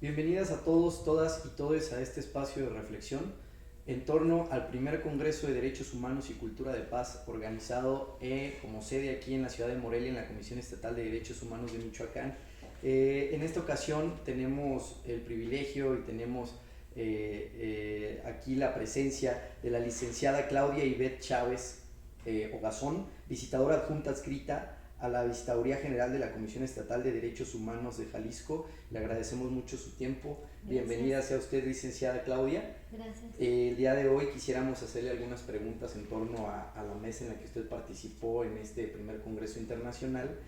Bienvenidas a todos, todas y todes a este espacio de reflexión en torno al primer Congreso de Derechos Humanos y Cultura de Paz organizado como sede aquí en la ciudad de Morelia en la Comisión Estatal de Derechos Humanos de Michoacán. En esta ocasión tenemos el privilegio y tenemos aquí la presencia de la licenciada Claudia Ivette Chávez Ogazón, visitadora adjunta adscrita a la Visitaduría General de la Comisión Estatal de Derechos Humanos de Jalisco. Le agradecemos mucho su tiempo. Gracias. Bienvenida sea usted, licenciada Claudia. Gracias. El día de hoy quisiéramos hacerle algunas preguntas en torno a la mesa en la que usted participó en este primer Congreso Internacional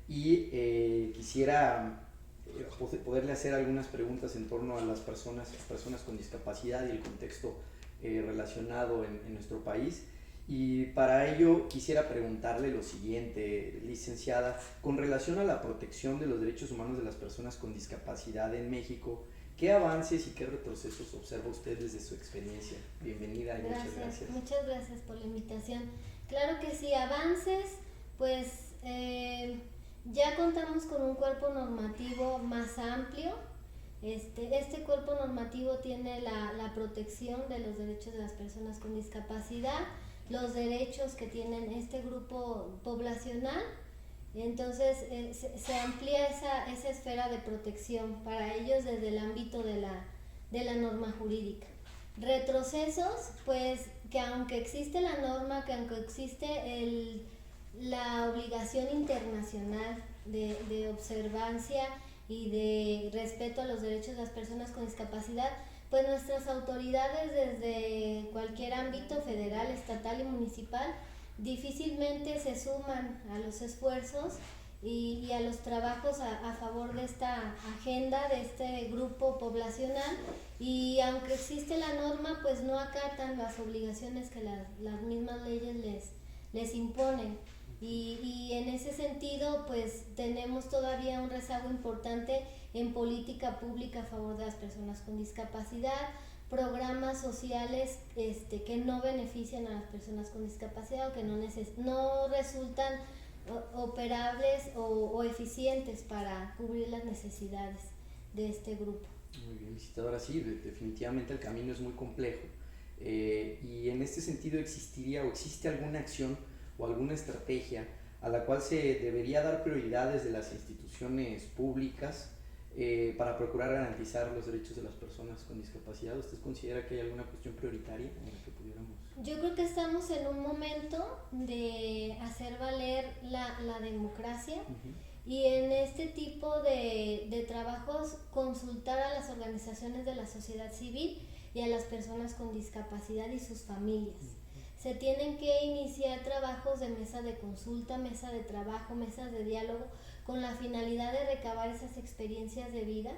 y quisiera poderle hacer algunas preguntas en torno a las personas con discapacidad y el contexto relacionado en nuestro país. Y para ello quisiera preguntarle lo siguiente, licenciada, con relación a la protección de los derechos humanos de las personas con discapacidad en México, ¿qué avances y qué retrocesos observa usted desde su experiencia? Bienvenida y muchas gracias. Muchas gracias por la invitación. Claro que sí, avances, pues ya contamos con un cuerpo normativo más amplio. Este cuerpo normativo tiene la protección de los derechos de las personas con discapacidad, los derechos que tienen este grupo poblacional. Entonces se amplía esa esfera de protección para ellos desde el ámbito de la norma jurídica. Retrocesos, pues que aunque existe la norma, que aunque existe la obligación internacional de observancia y de respeto a los derechos de las personas con discapacidad, pues nuestras autoridades desde cualquier ámbito federal, estatal y municipal difícilmente se suman a los esfuerzos y a los trabajos a favor de esta agenda, de este grupo poblacional, y aunque existe la norma, pues no acatan las obligaciones que las mismas leyes les imponen. Y en ese sentido, pues tenemos todavía un rezago importante en política pública a favor de las personas con discapacidad, programas sociales que no benefician a las personas con discapacidad o que no resultan operables o eficientes para cubrir las necesidades de este grupo. Muy bien, visitadora, sí, definitivamente el camino es muy complejo y en este sentido existiría o existe alguna acción o alguna estrategia a la cual se debería dar prioridad desde las instituciones públicas para procurar garantizar los derechos de las personas con discapacidad. ¿Usted considera que hay alguna cuestión prioritaria en la que pudiéramos? Yo creo que estamos en un momento de hacer valer la democracia. Y en este tipo de trabajos consultar a las organizaciones de la sociedad civil y a las personas con discapacidad y sus familias. Se tienen que iniciar trabajos de mesa de consulta, mesa de trabajo, mesas de diálogo, con la finalidad de recabar esas experiencias de vida,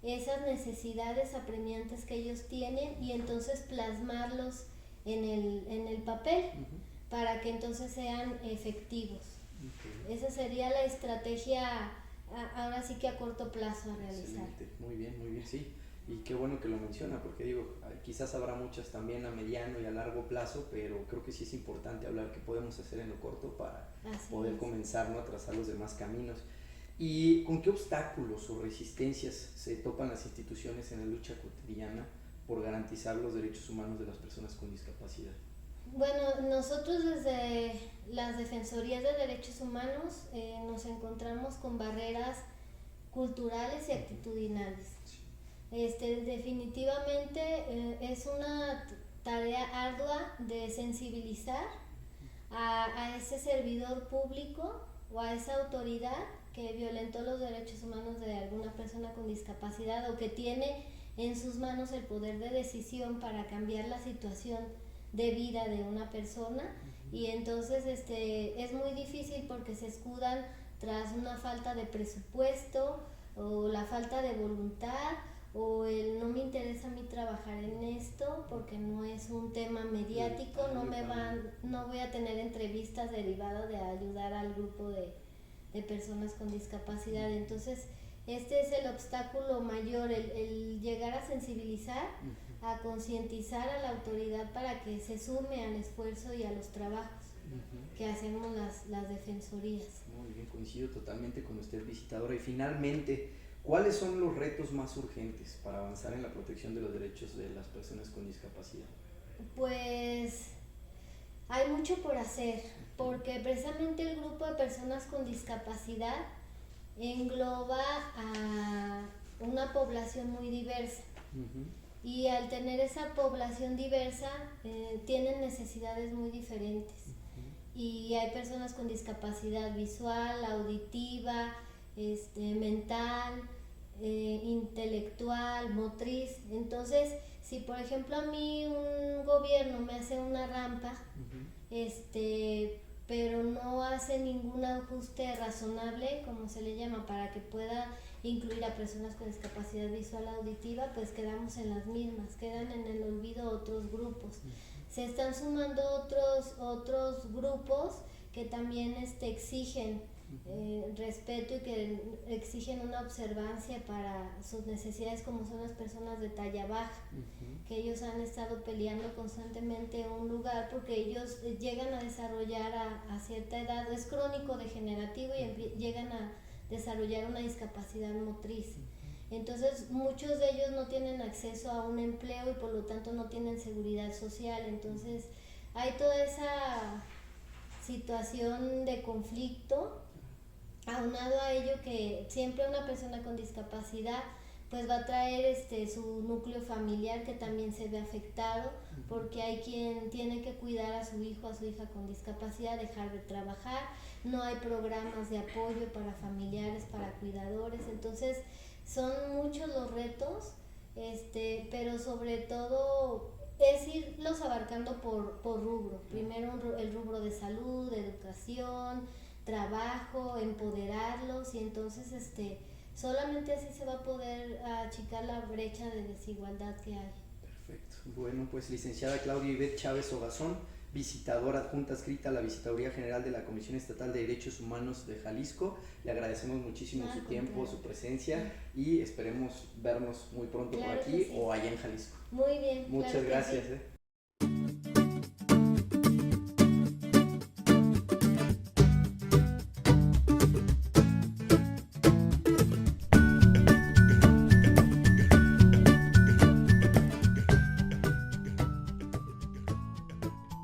esas necesidades apremiantes que ellos tienen, y entonces plasmarlos en el papel para que entonces sean efectivos. Esa sería la estrategia, ahora sí que a corto plazo a realizar. Excelente. Muy bien, sí. Y qué bueno que lo menciona, porque digo, quizás habrá muchas también a mediano y a largo plazo, pero creo que sí es importante hablar qué podemos hacer en lo corto para poder comenzar, ¿no?, a trazar los demás caminos. ¿Y con qué obstáculos o resistencias se topan las instituciones en la lucha cotidiana por garantizar los derechos humanos de las personas con discapacidad? Bueno, nosotros desde las Defensorías de Derechos Humanos nos encontramos con barreras culturales y actitudinales. Definitivamente es una tarea ardua de sensibilizar a ese servidor público o a esa autoridad que violentó los derechos humanos de alguna persona con discapacidad o que tiene en sus manos el poder de decisión para cambiar la situación de vida de una persona. Y entonces es muy difícil porque se escudan tras una falta de presupuesto o la falta de voluntad o el no me interesa a mí trabajar en esto porque no es un tema mediático, no voy a tener entrevistas derivadas de ayudar al grupo de personas con discapacidad. Entonces este es el obstáculo mayor, el llegar a sensibilizar, a concientizar a la autoridad para que se sume al esfuerzo y a los trabajos que hacemos las defensorías. Muy bien, coincido totalmente con usted, visitadora. Y finalmente, ¿Cuáles son los retos más urgentes para avanzar en la protección de los derechos de las personas con discapacidad? Pues hay mucho por hacer, porque precisamente el grupo de personas con discapacidad engloba a una población muy diversa. Uh-huh. Y al tener esa población diversa, tienen necesidades muy diferentes. Uh-huh. Y hay personas con discapacidad visual, auditiva, mental, intelectual, motriz. Entonces, si por ejemplo a mí un gobierno me hace una rampa, uh-huh. Pero no hace ningún ajuste razonable, como se le llama, para que pueda incluir a personas con discapacidad visual auditiva, pues quedamos en las mismas, quedan en el olvido otros grupos. Uh-huh. Se están sumando otros grupos que también exigen respeto y que exigen una observancia para sus necesidades, como son las personas de talla baja, uh-huh. que ellos han estado peleando constantemente un lugar porque ellos llegan a desarrollar a cierta edad, es crónico degenerativo y llegan a desarrollar una discapacidad motriz. Uh-huh. Entonces muchos de ellos no tienen acceso a un empleo y por lo tanto no tienen seguridad social. Entonces hay toda esa situación de conflicto. Aunado a ello que siempre una persona con discapacidad pues va a traer su núcleo familiar que también se ve afectado, porque hay quien tiene que cuidar a su hijo, a su hija con discapacidad, dejar de trabajar, no hay programas de apoyo para familiares, para cuidadores. Entonces son muchos los retos, pero sobre todo es irlos abarcando por rubro. Primero el rubro de salud, de educación, trabajo, empoderarlos, y entonces solamente así se va a poder achicar la brecha de desigualdad que hay. Perfecto. Bueno, pues licenciada Claudia Ivette Chávez Ogazón, visitadora adjunta adscrita a la Visitaduría General de la Comisión Estatal de Derechos Humanos de Jalisco, le agradecemos muchísimo su tiempo, su presencia, y esperemos vernos muy pronto por aquí o allá en Jalisco. Muy bien. Muchas gracias.